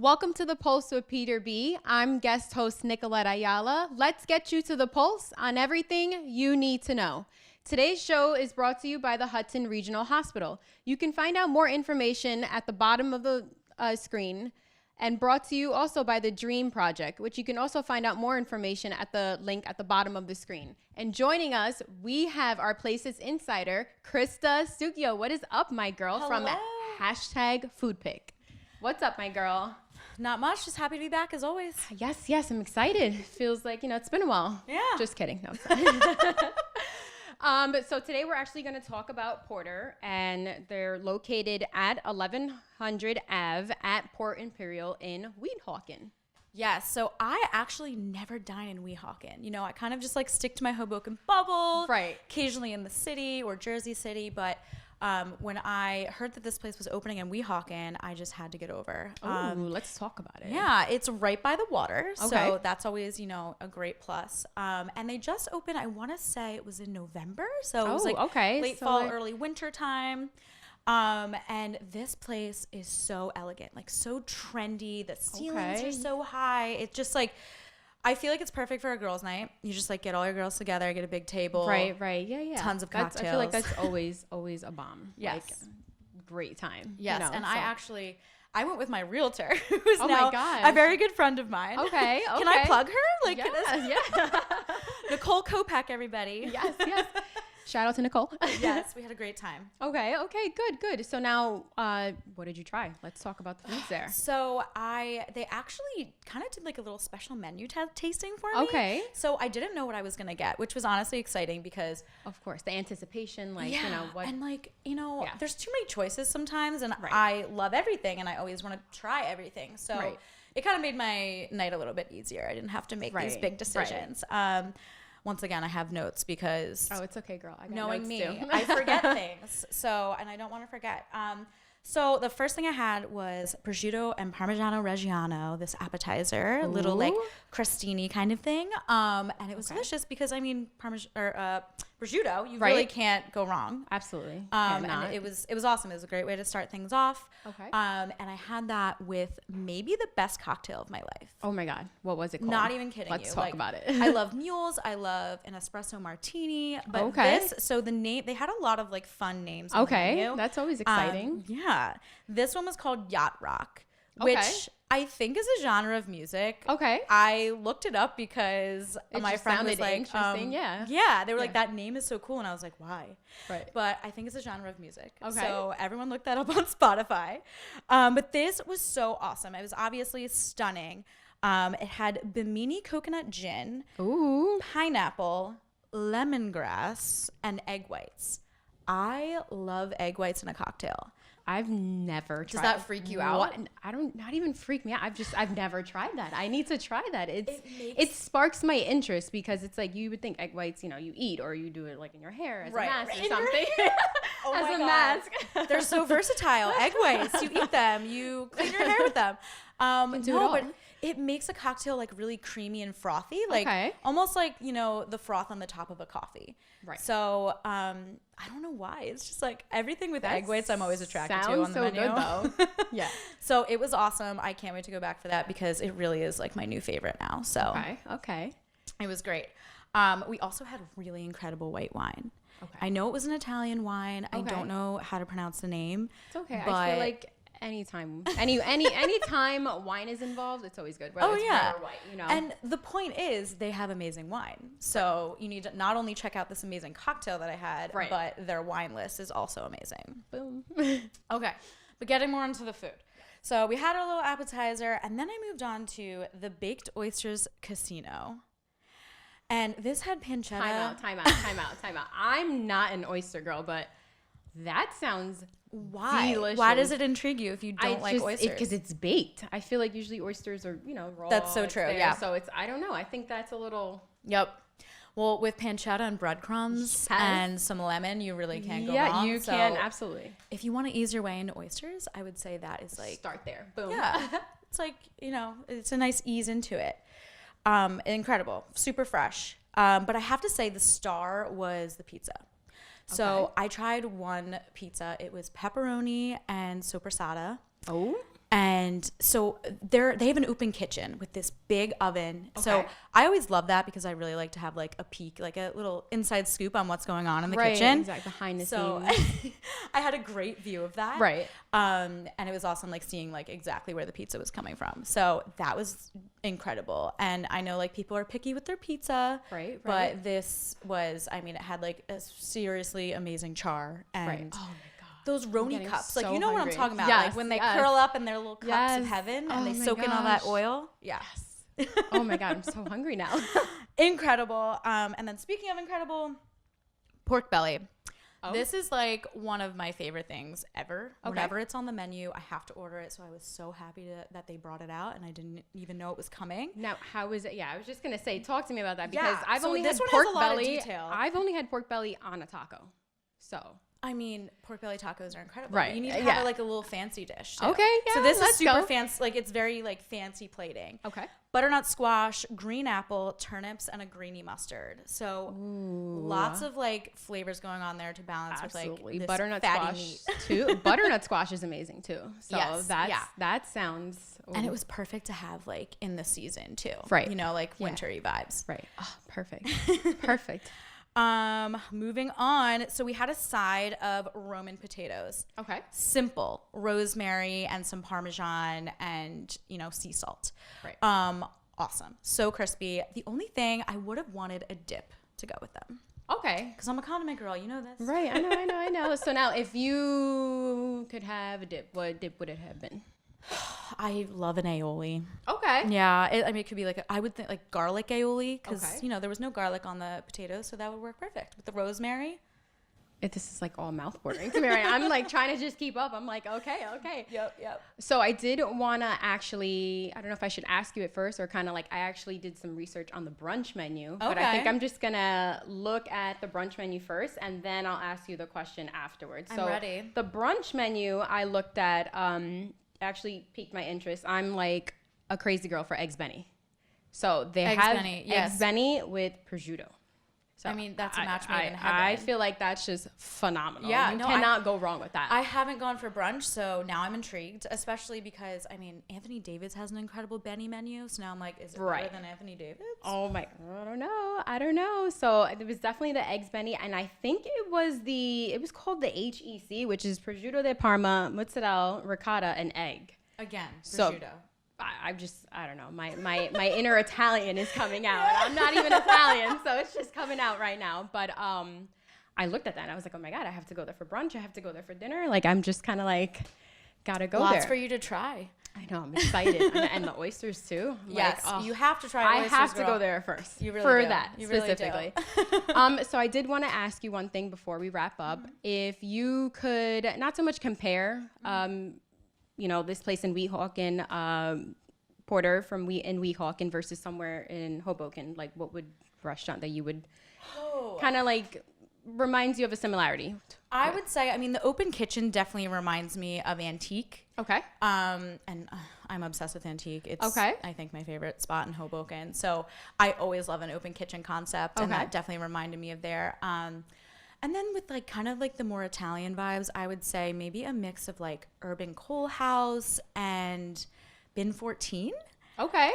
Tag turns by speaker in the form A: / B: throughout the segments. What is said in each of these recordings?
A: Welcome to The Pulse with Peter B. I'm guest host Nicolette Ayala. Let's get you to the pulse on everything you need to know. Today's show is brought to you by the Hudson Regional Hospital. You can find out more information at the bottom of the screen, and brought to you also by the Dream Project, which you can also find out more information at the link at the bottom of the screen. And joining us, we have our Places Insider, Krista Sukio. What is up, my girl?
B: Hello.
A: From #FoodPick. What's up, my girl?
B: Not much. Just happy to be back as always.
A: Yes, I'm excited. Feels like, it's been a while.
B: Yeah.
A: Just kidding. No, so today we're actually going to talk about Porter, and they're located at 1100 Ave at Port Imperial in Weehawken.
B: Yes. So I actually never dine in Weehawken. I kind of just like stick to my Hoboken bubble.
A: Right.
B: Occasionally in the city or Jersey City. But when I heard that this place was opening in Weehawken, I just had to get over.
A: Oh, let's talk about it.
B: Yeah, it's right by the water.
A: Okay.
B: So that's always, a great plus. And they just opened, I want to say it was in November. So it was late fall, early winter time. And this place is so elegant, like so trendy. The ceilings are so high. It's just like, I feel like it's perfect for a girls' night. You just like get all your girls together, get a big table.
A: Right. Yeah.
B: Tons of cocktails.
A: I feel like that's always a bomb.
B: Yes.
A: Like, great time.
B: Yes. And I went with my realtor, who's
A: Oh
B: now
A: my gosh.
B: a very good friend of mine.
A: Okay.
B: Can I plug her?
A: Yeah.
B: Nicole Kopak, everybody.
A: Yes. Shout out to Nicole.
B: Yes, we had a great time.
A: Okay, good. So now, what did you try? Let's talk about the foods there.
B: So they actually kind of did like a little special menu tasting for me.
A: Okay.
B: So I didn't know what I was going to get, which was honestly exciting because
A: of course, the anticipation, what.
B: And there's too many choices sometimes, and
A: Right.
B: I love everything and I always want to try everything. So it kind of made my night a little bit easier. I didn't have to make these big decisions. Once again, I have notes because
A: it's okay, girl. I got
B: knowing
A: notes
B: me,
A: too.
B: I forget things. And I don't want to forget. So the first thing I had was prosciutto and Parmigiano Reggiano, this appetizer, a little like crostini kind of thing. And it was delicious because prosciutto, you really can't go wrong.
A: Absolutely.
B: And it was awesome. It was a great way to start things off.
A: Okay.
B: And I had that with maybe the best cocktail of my life.
A: Oh my God. What was it called?
B: Not even kidding.
A: Let's talk about it.
B: I love mules. I love an espresso martini. But the name, they had a lot of like fun names. On the menu.
A: That's always exciting.
B: Yeah. This one was called Yacht Rock, which I think is a genre of music.
A: Okay.
B: I looked it up because my friend was like,
A: interesting.
B: yeah, they were like, that name is so cool. And I was like, why?
A: Right.
B: But I think it's a genre of music.
A: Okay.
B: So everyone looked that up on Spotify. But this was so awesome. It was obviously stunning. It had Bimini coconut gin, pineapple, lemongrass, and egg whites. I love egg whites in a cocktail.
A: I've never tried.
B: Does that freak you out?
A: Not even freak me out. I've never tried that. I need to try that. It sparks my interest because it's like you would think egg whites, you eat or you do it like in your hair as a mask or something.
B: Oh
A: as
B: my
A: a
B: God.
A: mask.
B: They're so versatile. Egg whites, you eat them, you clean your hair with them. But it makes a cocktail like really creamy and frothy, like almost like, the froth on the top of a coffee.
A: Right.
B: So, I don't know why. It's just like everything with egg whites I'm always attracted to on the menu.
A: Sounds so good though. Yeah.
B: So it was awesome. I can't wait to go back for that because it really is like my new favorite now. So
A: Okay.
B: It was great. We also had really incredible white wine.
A: Okay.
B: I know it was an Italian wine. I don't know how to pronounce the name.
A: It's okay.
B: But
A: I feel like anytime wine is involved, it's always good. Whether it's red or white,
B: And the point is they have amazing wine. So you need to not only check out this amazing cocktail that I had, but their wine list is also amazing.
A: Boom.
B: Okay. But getting more into the food. So we had our little appetizer, and then I moved on to the Baked Oysters Casino. And this had pancetta.
A: Time out. I'm not an oyster girl, but that sounds delicious.
B: Why does it intrigue you if you don't like oysters?
A: Because it's baked. I feel like usually oysters are, raw.
B: That's so true, yeah.
A: So I don't know. I think that's a little...
B: Yep. Well, with pancetta and breadcrumbs and some lemon, you really can't go wrong.
A: Yeah, you can, absolutely.
B: If you want to ease your way into oysters, I would say that is like...
A: Start there. Boom.
B: Yeah. It's like, it's a nice ease into it. Incredible. Super fresh. But I have to say the star was the pizza. So I tried one pizza. It was pepperoni and sopressata.
A: Oh.
B: And so they have an open kitchen with this big oven. Okay. So I always love that because I really like to have like a peek, like a little inside scoop on what's going on in the kitchen.
A: Exactly, behind the
B: scenes. I had a great view of that.
A: Right.
B: And it was awesome, like seeing like exactly where the pizza was coming from. So that was incredible. And I know like people are picky with their pizza.
A: Right.
B: But this was, I mean, it had like a seriously amazing char. And
A: oh my God.
B: Those Roni cups, like,
A: so
B: you know
A: hungry.
B: what I'm talking about,
A: yes,
B: like when they curl up in their little cups of heaven and they soak in all that oil.
A: Yes. Oh my God, I'm so hungry now.
B: Incredible. And then speaking of incredible, pork belly. Oh. This is like one of my favorite things ever. Okay. Whenever it's on the menu, I have to order it. So I was so happy that they brought it out, and I didn't even know it was coming.
A: Now, how is it? Yeah, I was just gonna say, talk to me about that because I've only
B: had
A: pork belly.
B: Has a lot of detail.
A: I've only had pork belly on a taco, so.
B: I mean, pork belly tacos are incredible.
A: Right.
B: You need to have like a little fancy dish too.
A: Okay, yeah.
B: So this is super fancy. Like it's very like fancy plating.
A: Okay.
B: Butternut squash, green apple, turnips, and a greeny mustard. So lots of like flavors going on there to balance with like this
A: butternut
B: fatty
A: squash
B: meat.
A: too. Butternut squash is amazing too. So
B: yes,
A: that sounds. Ooh.
B: And it was perfect to have like in the season too.
A: Right.
B: You know, like wintry vibes.
A: Right. Oh, perfect. Perfect.
B: Moving on. So we had a side of Roman potatoes.
A: Okay.
B: Simple. Rosemary and some Parmesan and, you know, sea salt.
A: Right.
B: Awesome. So crispy. The only thing I would have wanted a dip to go with them.
A: Okay.
B: Because I'm a condiment girl. You know this.
A: Right. I know. So now if you could have a dip, what dip would it have been?
B: I love an aioli.
A: Okay.
B: Yeah. I mean, it could be like, I would think like garlic aioli because, you know, there was no garlic on the potatoes. So that would work perfect with the rosemary.
A: This is like all mouth-watering to me right now. I'm like trying to just keep up. I'm like, okay.
B: Yep.
A: So I did want to actually, I don't know if I should ask you it first or kind of like, I actually did some research on the brunch menu. Okay. But I think I'm just going to look at the brunch menu first and then I'll ask you the question afterwards.
B: I'm ready.
A: The brunch menu I looked at actually piqued my interest. I'm like a crazy girl for eggs Benny. So they have eggs Benny with prosciutto. So
B: I mean, that's a match made in heaven.
A: I feel like that's just phenomenal.
B: Yeah,
A: you cannot go wrong with that.
B: I haven't gone for brunch, so now I'm intrigued, especially because, I mean, Anthony David's has an incredible Benny menu, so now I'm like, is it better than Anthony David's?
A: Oh my, I don't know. So it was definitely the eggs Benny, and I think it was called the HEC, which is prosciutto de Parma, mozzarella, ricotta, and egg.
B: Again, prosciutto.
A: So, I don't know. My inner Italian is coming out. I'm not even Italian, so it's just coming out right now. But I looked at that and I was like, oh my God, I have to go there for brunch. I have to go there for dinner. Like I'm just kind of like, gotta go there.
B: Lots for you to try.
A: I know, I'm excited. and the oysters too.
B: Yes, you have to try oysters,
A: I have to go there first.
B: You really
A: for
B: do.
A: that
B: you
A: specifically.
B: Really do.
A: So I did want to ask you one thing before we wrap up. Mm-hmm. If you could not so much compare, you know, this place in Weehawken, Porter from Weehawken versus somewhere in Hoboken, like what would restaurant that you would kind of like reminds you of a similarity?
B: I would say, I mean, the open kitchen definitely reminds me of Antique.
A: Okay.
B: And I'm obsessed with Antique. It's, I think, my favorite spot in Hoboken. So I always love an open kitchen concept, and that definitely reminded me of there. And then with like kind of like the more Italian vibes, I would say maybe a mix of like Urban Coal House and Bin 14.
A: Okay.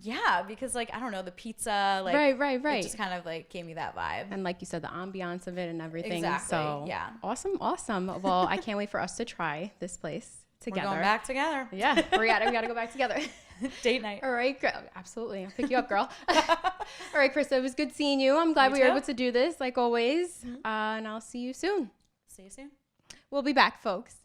B: Yeah, because like, I don't know, the pizza, like
A: right.
B: It just kind of like gave me that vibe.
A: And like you said, the ambiance of it and everything.
B: Exactly.
A: So
B: yeah.
A: Awesome. Well, I can't wait for us to try this place together.
B: We're going back together.
A: Yeah. We gotta go back together.
B: Date night.
A: All right. Absolutely. I'll pick you up, girl. All right, Krista, it was good seeing you. I'm glad we were able to do this like always. Mm-hmm. And I'll see you soon.
B: See you soon.
A: We'll be back, folks.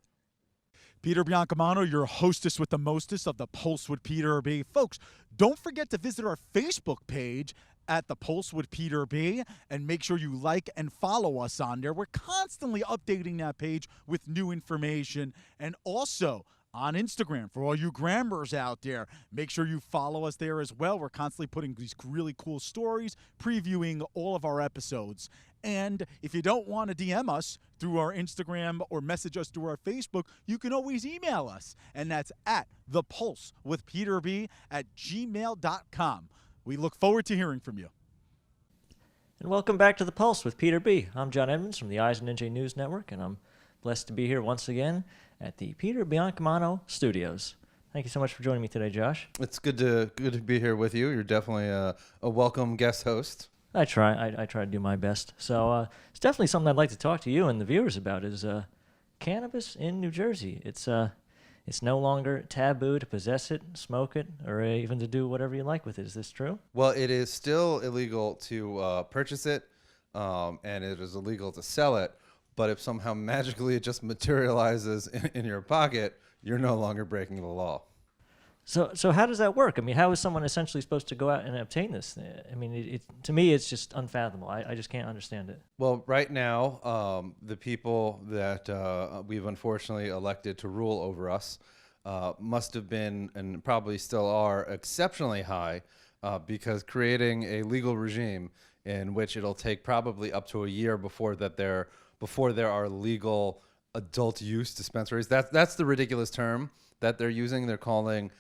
C: Peter Biancamano, your hostess with the mostest of the Pulse with Peter B. Folks, don't forget to visit our Facebook page at the Pulse with Peter B. and make sure you like and follow us on there. We're constantly updating that page with new information. And also on Instagram, for all you grammars out there, make sure you follow us there as well. We're constantly putting these really cool stories, previewing all of our episodes. And if you don't want to DM us through our Instagram or message us through our Facebook, you can always email us. And that's at thepulsewithpeterb@gmail.com. We look forward to hearing from you.
D: And welcome back to The Pulse with Peter B. I'm John Edmonds from the Eyes and NJ News Network, and I'm blessed to be here once again. at the Peter Biancamano Studios. Thank you so much for joining me today, Josh.
E: It's good to be here with you. You're definitely a welcome guest host.
D: I try to do my best. So it's definitely something I'd like to talk to you and the viewers about is cannabis in New Jersey. It's no longer taboo to possess it, smoke it, or even to do whatever you like with it. Is this true?
E: Well, it is still illegal to purchase it, and it is illegal to sell it. But if somehow magically it just materializes in your pocket, you're no longer breaking the law.
D: So how does that work? I mean, how is someone essentially supposed to go out and obtain this? I mean, to me, it's just unfathomable. I just can't understand it.
E: Well, right now, the people that we've unfortunately elected to rule over us must have been, and probably still are, exceptionally high because creating a legal regime in which it'll take probably up to a year before there are legal adult use dispensaries. That's the ridiculous term that they're using. They're calling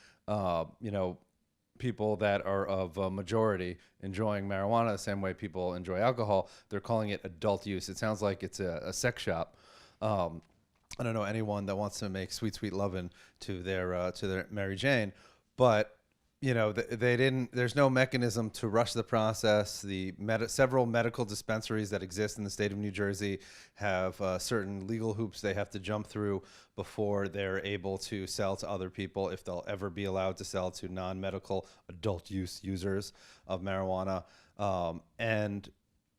E: people that are of a majority enjoying marijuana the same way people enjoy alcohol. They're calling it adult use. It sounds like it's a sex shop. I don't know anyone that wants to make sweet, sweet lovin' to their Mary Jane, but they didn't. There's no mechanism to rush the process. Several medical dispensaries that exist in the state of New Jersey have certain legal hoops they have to jump through before they're able to sell to other people, if they'll ever be allowed to sell to non-medical adult use users of marijuana. And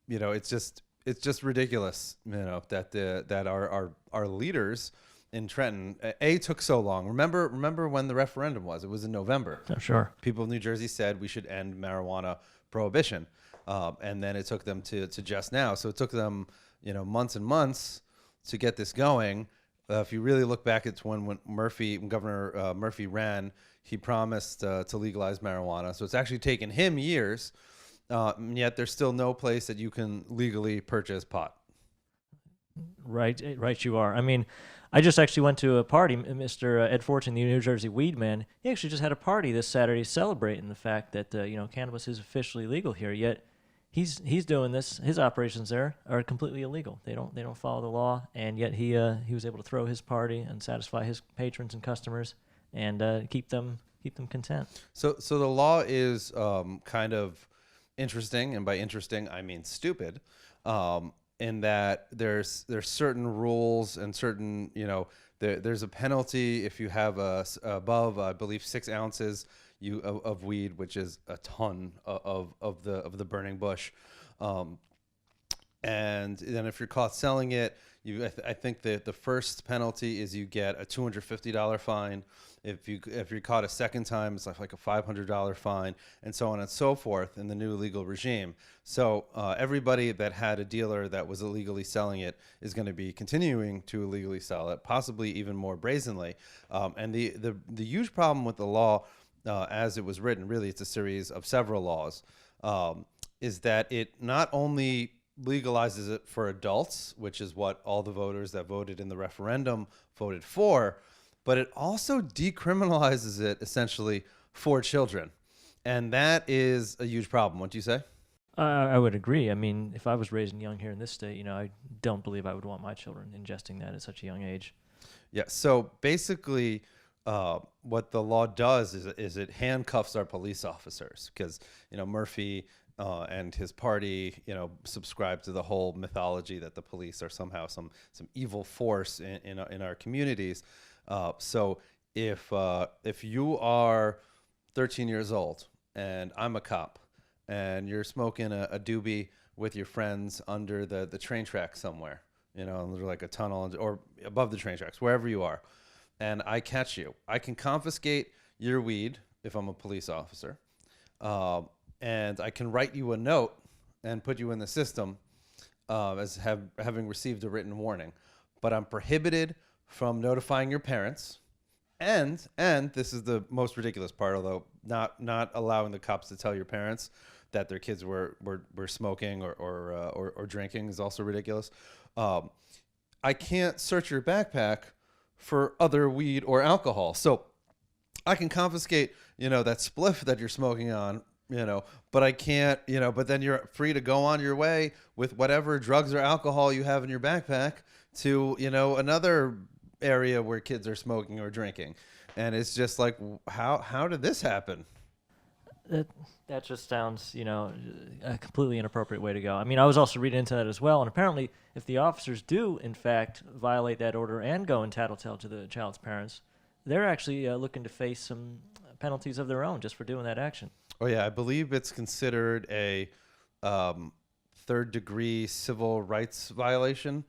E: it's just ridiculous. That our leaders in Trenton took so long. Remember when the referendum was? It was in November.
D: Oh, sure.
E: People of New Jersey said we should end marijuana prohibition, and then it took them to just now. So it took them months and months to get this going. If you really look back at when Governor Murphy ran, he promised to legalize marijuana. So it's actually taken him years, and yet there's still no place that you can legally purchase pot.
D: Right, you are. I mean, I just actually went to a party. Mr. Ed Fortune, the New Jersey weed man, he actually just had a party this Saturday celebrating the fact that cannabis is officially legal here. Yet he's doing this. His operations there are completely illegal. They don't follow the law, and yet he was able to throw his party and satisfy his patrons and customers and keep them content.
E: So the law is kind of interesting, and by interesting I mean stupid. In that there's certain rules and certain, there's a penalty if you have above, I believe, 6 ounces of weed, which is a ton of the burning bush. And then if you're caught selling it, I think that the first penalty is you get a $250 fine. If you're caught a second time, it's like a $500 fine, and so on and so forth in the new legal regime. So everybody that had a dealer that was illegally selling it is going to be continuing to illegally sell it, possibly even more brazenly. And the huge problem with the law, as it was written, really it's a series of several laws, is that it not only legalizes it for adults, which is what all the voters that voted in the referendum voted for, but it also decriminalizes it essentially for children. And that is a huge problem. What do you say?
D: I would agree. I mean, if I was raising young here in this state, I don't believe I would want my children ingesting that at such a young age.
E: Yeah. So basically, what the law does is it handcuffs our police officers because, Murphy and his party, subscribe to the whole mythology that the police are somehow some evil force in our communities. So if you are 13 years old and I'm a cop and you're smoking a doobie with your friends under the train tracks somewhere, there's like a tunnel or above the train tracks, wherever you are, and I catch you, I can confiscate your weed if I'm a police officer. And I can write you a note and put you in the system as having received a written warning. But I'm prohibited from notifying your parents, and this is the most ridiculous part, although not allowing the cops to tell your parents that their kids were smoking or drinking is also ridiculous. I can't search your backpack for other weed or alcohol, so I can confiscate that spliff that you're smoking on. But I can't, but then you're free to go on your way with whatever drugs or alcohol you have in your backpack to, another area where kids are smoking or drinking. And it's just like, how did this happen?
D: That just sounds, a completely inappropriate way to go. I mean, I was also reading into that as well, and apparently if the officers do, in fact, violate that order and go and tattletale to the child's parents, they're actually looking to face some penalties of their own just for doing that action.
E: Oh, yeah. I believe it's considered a third-degree civil rights violation.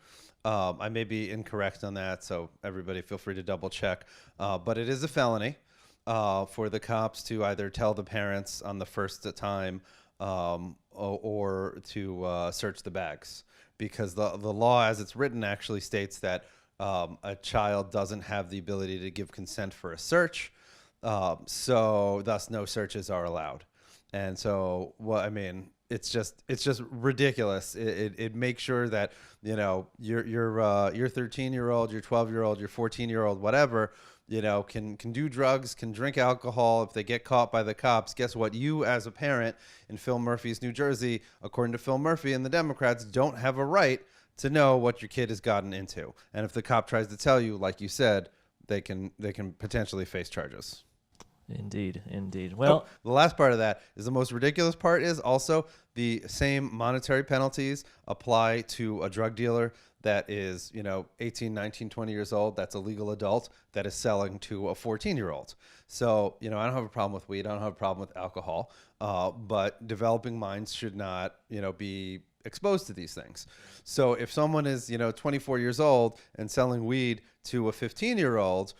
E: I may be incorrect on that, so everybody feel free to double check. But it is a felony for the cops to either tell the parents on the first time or to search the bags, because the law as it's written actually states that a child doesn't have the ability to give consent for a search, so thus no searches are allowed. And so, it's just ridiculous. It makes sure that your 13-year-old, your 12-year-old, your 14-year-old, whatever, can do drugs, can drink alcohol. If they get caught by the cops, guess what? You as a parent in Phil Murphy's New Jersey, according to Phil Murphy and the Democrats, don't have a right to know what your kid has gotten into. And if the cop tries to tell you, like you said, they can potentially face charges.
D: Indeed. Well,
E: the last part of that is the most ridiculous part is also the same monetary penalties apply to a drug dealer that is, 18, 19, 20 years old. That's a legal adult that is selling to a 14-year-old. So, I don't have a problem with weed. I don't have a problem with alcohol. But developing minds should not, be exposed to these things. So if someone is, 24 years old and selling weed to a 15-year-old,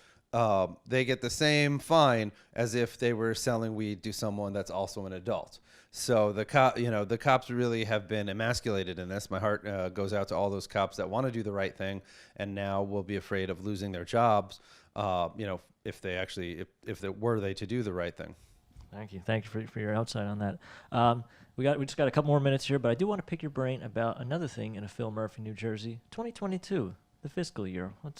E: they get the same fine as if they were selling weed to someone that's also an adult. So the cops really have been emasculated in this. My heart goes out to all those cops that want to do the right thing and now will be afraid of losing their jobs. If they were to do the right thing.
D: Thank you for your outside on that. We just got a couple more minutes here, but I do want to pick your brain about another thing in a Phil Murphy, New Jersey, 2022. The fiscal year. I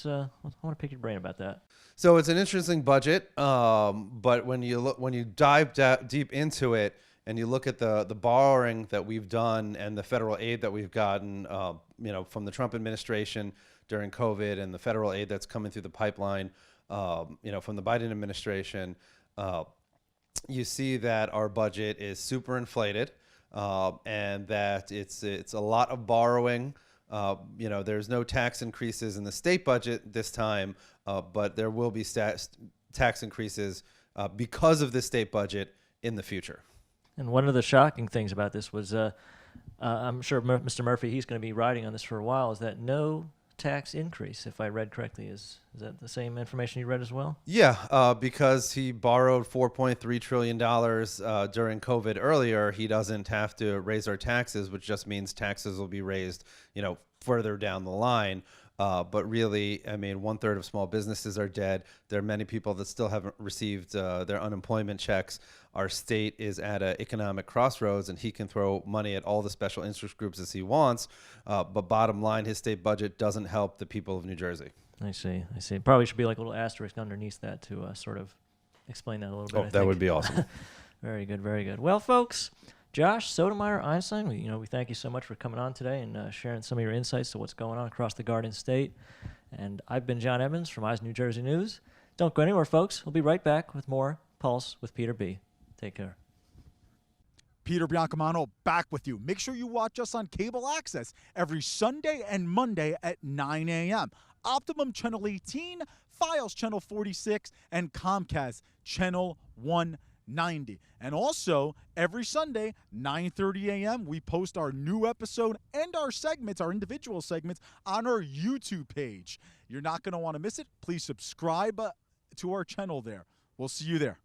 D: want to pick your brain about that.
E: So it's an interesting budget, but when you dive deep into it and you look at the borrowing that we've done and the federal aid that we've gotten, from the Trump administration during COVID and the federal aid that's coming through the pipeline, from the Biden administration, you see that our budget is super inflated, and that it's a lot of borrowing. There's no tax increases in the state budget this time, but there will be tax increases because of the state budget in the future.
D: And one of the shocking things about this was, I'm sure Mr. Murphy, he's going to be riding on this for a while, is that no tax increase, if I read correctly. Is that the same information you read as well?
E: Yeah, because he borrowed $4.3 trillion during COVID earlier, he doesn't have to raise our taxes, which just means taxes will be raised, further down the line. But really, 1/3 of small businesses are dead. There are many people that still haven't received their unemployment checks. Our state is at an economic crossroads, and he can throw money at all the special interest groups as he wants. But bottom line, his state budget doesn't help the people of New Jersey.
D: I see. Probably should be like a little asterisk underneath that to sort of explain that a little bit.
E: That would be awesome.
D: Very good. Well, folks, Josh Sotomayor Einstein, we thank you so much for coming on today and sharing some of your insights to what's going on across the Garden State. And I've been John Evans from Eyes New Jersey News. Don't go anywhere, folks. We'll be right back with more Pulse with Peter B. Take care.
C: Peter Biancamano back with you. Make sure you watch us on cable access every Sunday and Monday at 9 a.m. Optimum Channel 18, Files Channel 46, and Comcast Channel 190. And also, every Sunday, 9:30 a.m., we post our new episode and our segments, our individual segments, on our YouTube page. You're not going to want to miss it. Please subscribe to our channel there. We'll see you there.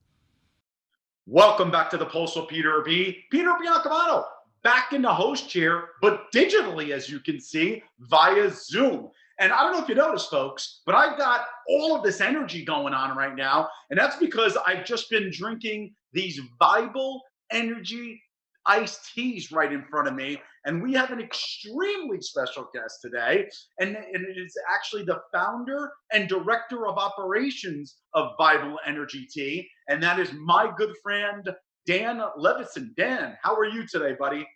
F: Welcome back to the Pulse with Peter B. Peter Biancamano, back in the host chair, but digitally, as you can see, via Zoom. And I don't know if you noticed, folks, but I've got all of this energy going on right now, and that's because I've just been drinking these Bible Energy iced teas right in front of me, and we have an extremely special guest today, and it is actually the founder and director of operations of Bible Energy Tea, and that is my good friend, Dan Leveson. Dan, how are you today, buddy?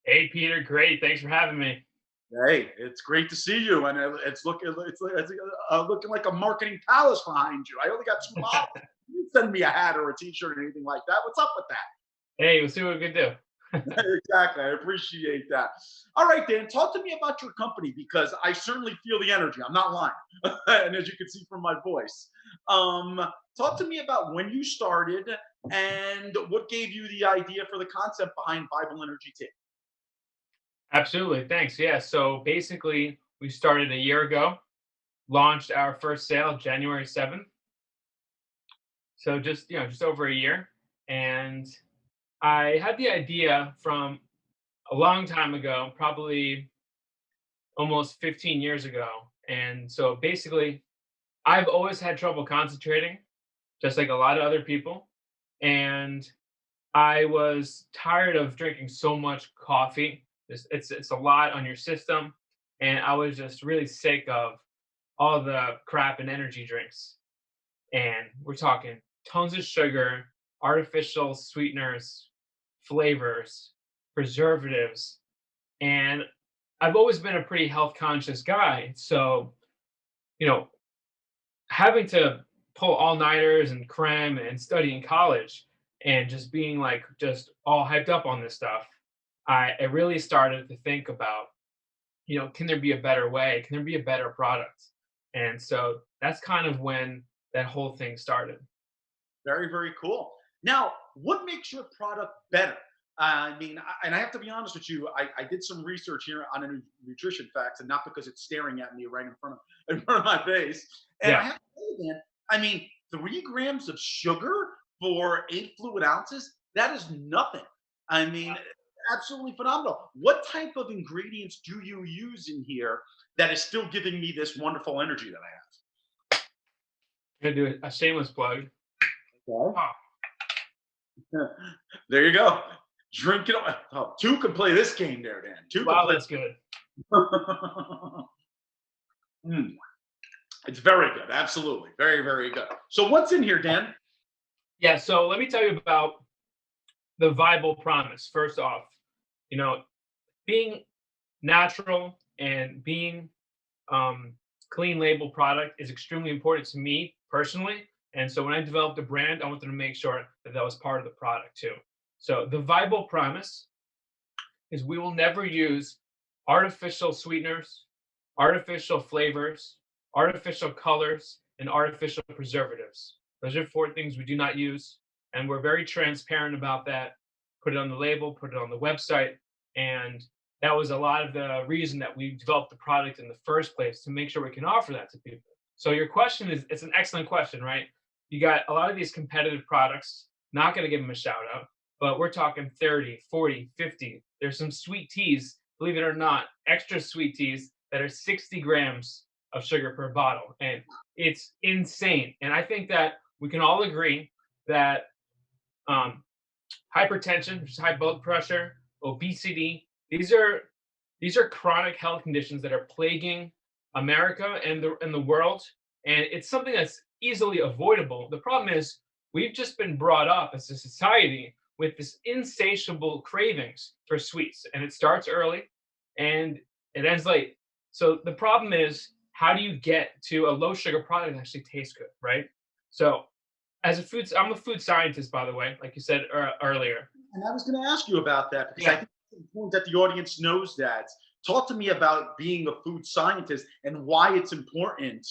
G: Hey, Peter. Great. Thanks for having me.
F: Hey, it's great to see you, and looking like a marketing palace behind you. I only got $2. You didn't send me a hat or a T-shirt or anything like that. What's up with that?
G: Hey, we'll see what we can do.
F: Exactly. I appreciate that. All right, Dan, talk to me about your company because I certainly feel the energy. I'm not lying. And as you can see from my voice, talk to me about when you started and what gave you the idea for the concept behind Bible Energy Tea.
G: Absolutely. Thanks. Yeah. So basically, we started a year ago, launched our first sale January 7th. So just over a year. And I had the idea from a long time ago, probably almost 15 years ago. And so basically, I've always had trouble concentrating, just like a lot of other people. And I was tired of drinking so much coffee. It's a lot on your system, and I was just really sick of all the crap and energy drinks. And we're talking tons of sugar, artificial sweeteners, flavors, preservatives, and I've always been a pretty health conscious guy. So, you know, having to pull all-nighters and cram and study in college and just being like just all hyped up on this stuff, I really started to think about, can there be a better way? Can there be a better product? And so that's kind of when that whole thing started.
F: Very, very cool. Now, what makes your product better? I mean, and I have to be honest with you, I did some research here on a nutrition facts, and not because it's staring at me right in front of my face. And I
G: Yeah.
F: have to say, Dan, I mean, 3 grams of sugar for 8 fluid ounces, that is nothing. I mean, absolutely phenomenal. What type of ingredients do you use in here that is still giving me this wonderful energy that I
G: I'm gonna do a shameless plug.
F: have?
G: Oh,
F: There you go. Drink it. Oh, two can play this game there, Dan. Two can
G: wow,
F: play.
G: that's good.
F: Mm, it's very good. Absolutely. Very, very good. So what's in here, Dan?
G: Yeah, so let me tell you about the Bible promise. First off, you know, being natural and being clean label product is extremely important to me personally. And so when I developed a brand, I wanted to make sure that that was part of the product too. So the Bible promise is we will never use artificial sweeteners, artificial flavors, artificial colors, and artificial preservatives. Those are 4 things we do not use. And we're very transparent about that. Put it on the label, put it on the website. And that was a lot of the reason that we developed the product in the first place, to make sure we can offer that to people. So your question is, it's an excellent question, right? You got a lot of these competitive products, not going to give them a shout out, but we're talking 30, 40, 50. There's some sweet teas, believe it or not, extra sweet teas that are 60 grams of sugar per bottle. And it's insane. And I think that we can all agree that hypertension, which is high blood pressure, obesity, these are chronic health conditions that are plaguing America and the world. And it's something that's easily avoidable. The problem is we've just been brought up as a society with this insatiable cravings for sweets, and it starts early and it ends late. So the problem is, how do you get to a low sugar product that actually tastes good, right? So I'm a food scientist, by the way, like you said earlier.
F: And I was going to ask you about that because I
G: Yeah.
F: think it's important that the audience knows that. Talk to me about being a food scientist and why it's important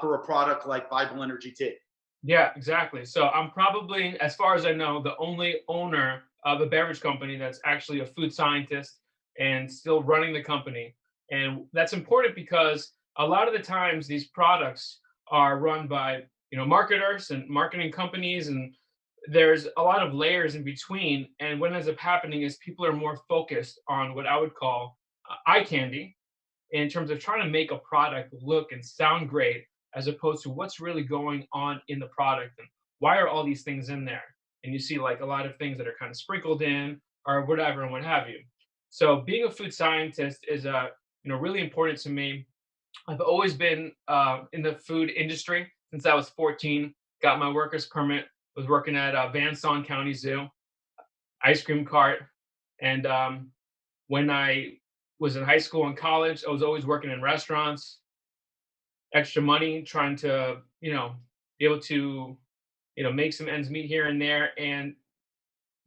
F: for a product like Bible Energy Tea.
G: Yeah, exactly. So I'm probably, as far as I know, the only owner of a beverage company that's actually a food scientist and still running the company. And that's important because a lot of the times these products are run by, marketers and marketing companies, and there's a lot of layers in between. And what ends up happening is people are more focused on what I would call eye candy, in terms of trying to make a product look and sound great, as opposed to what's really going on in the product and why are all these things in there. And you see like a lot of things that are kind of sprinkled in or whatever and what have you. So being a food scientist is really important to me. I've always been in the food industry since I was 14. Got my worker's permit. Was working at Van Son County Zoo, ice cream cart, and when I was in high school and college, I was always working in restaurants, extra money, trying to, be able to, make some ends meet here and there. And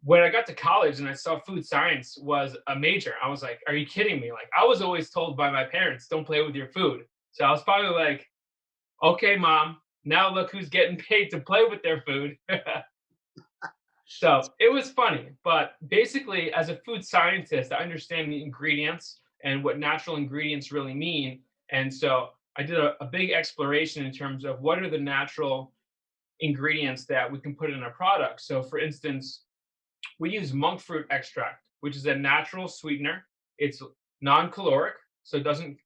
G: when I got to college and I saw food science was a major, I was like, are you kidding me? Like, I was always told by my parents, don't play with your food. So I was probably like, okay, mom, now look who's getting paid to play with their food. So it was funny. But basically, as a food scientist, I understand the ingredients and what natural ingredients really mean. And so I did a big exploration in terms of what are the natural ingredients that we can put in a product. So, for instance, we use monk fruit extract, which is a natural sweetener. It's non-caloric, so it doesn't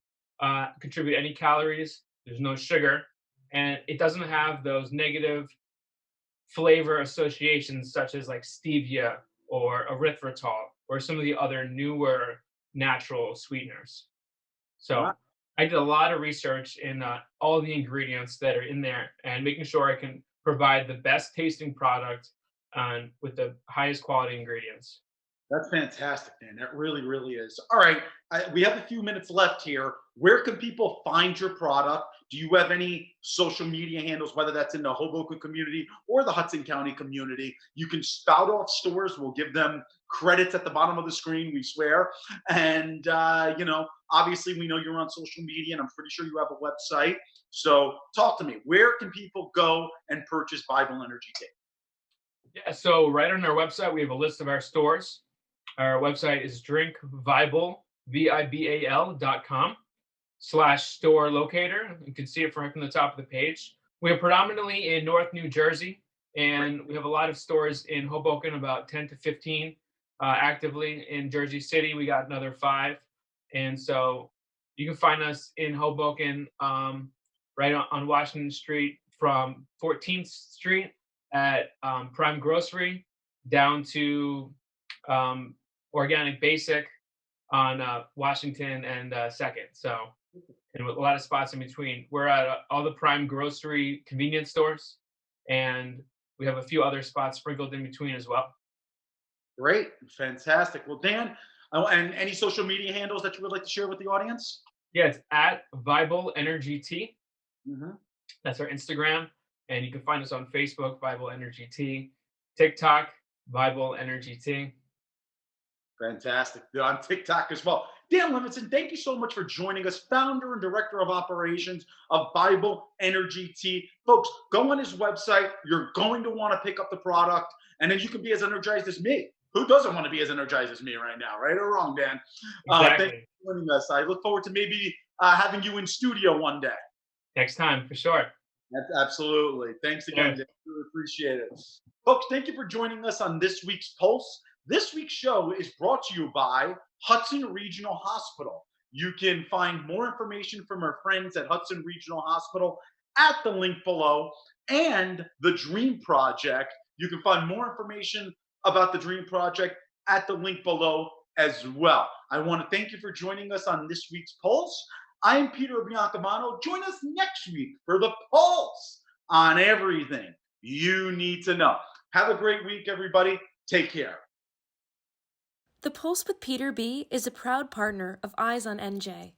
G: contribute any calories. There's no sugar, and it doesn't have those negative flavor associations such as like stevia or erythritol or some of the other newer natural sweeteners. So I did a lot of research in all the ingredients that are in there and making sure I can provide the best tasting product with the highest quality ingredients.
F: That's fantastic, man. That really, really is. All right. We have a few minutes left here. Where can people find your product? Do you have any social media handles, whether that's in the Hoboken community or the Hudson County community? You can spout off stores. We'll give them credits at the bottom of the screen, we swear. And, obviously we know you're on social media and I'm pretty sure you have a website. So talk to me. Where can people go and purchase Bible Energy Tea?
G: Yeah, so right on our website, we have a list of our stores. Our website is drinkbible.com/store locator. You can see it from the top of the page. We are predominantly in North New Jersey, and we have a lot of stores in Hoboken, about 10 to 15 actively. In Jersey City, we got another 5. And so you can find us in Hoboken right on Washington Street from 14th Street at Prime Grocery down to Organic Basic on Washington and 2nd. So, and with a lot of spots in between. We're at all the Prime Grocery convenience stores, and we have a few other spots sprinkled in between as well.
F: Great. Fantastic. Well, Dan, and any social media handles that you would like to share with the audience?
G: Yeah, it's at Bible Energy Tea.
F: Mm-hmm.
G: That's our Instagram. And you can find us on Facebook, Bible Energy Tea, TikTok, Bible Energy Tea.
F: Fantastic. On TikTok as well. Dan Leveson, thank you so much for joining us, founder and director of operations of Bible Energy Tea. Folks, go on his website. You're going to want to pick up the product, and then you can be as energized as me. Who doesn't want to be as energized as me right now, right or wrong, Dan?
G: Exactly.
F: Thank you for joining us. I look forward to maybe having you in studio one day.
G: Next time, for sure.
F: Absolutely. Thanks again, Dan. Really appreciate it. Folks, thank you for joining us on this week's Pulse. This week's show is brought to you by Hudson Regional Hospital. You can find more information from our friends at Hudson Regional Hospital at the link below, and the Dream Project. You can find more information about the Dream Project at the link below as well. I want to thank you for joining us on this week's Pulse. I'm Peter Biancamano. Join us next week for the Pulse on everything you need to know. Have a great week, everybody. Take care.
H: The Pulse with Peter B. is a proud partner of Eyes on NJ.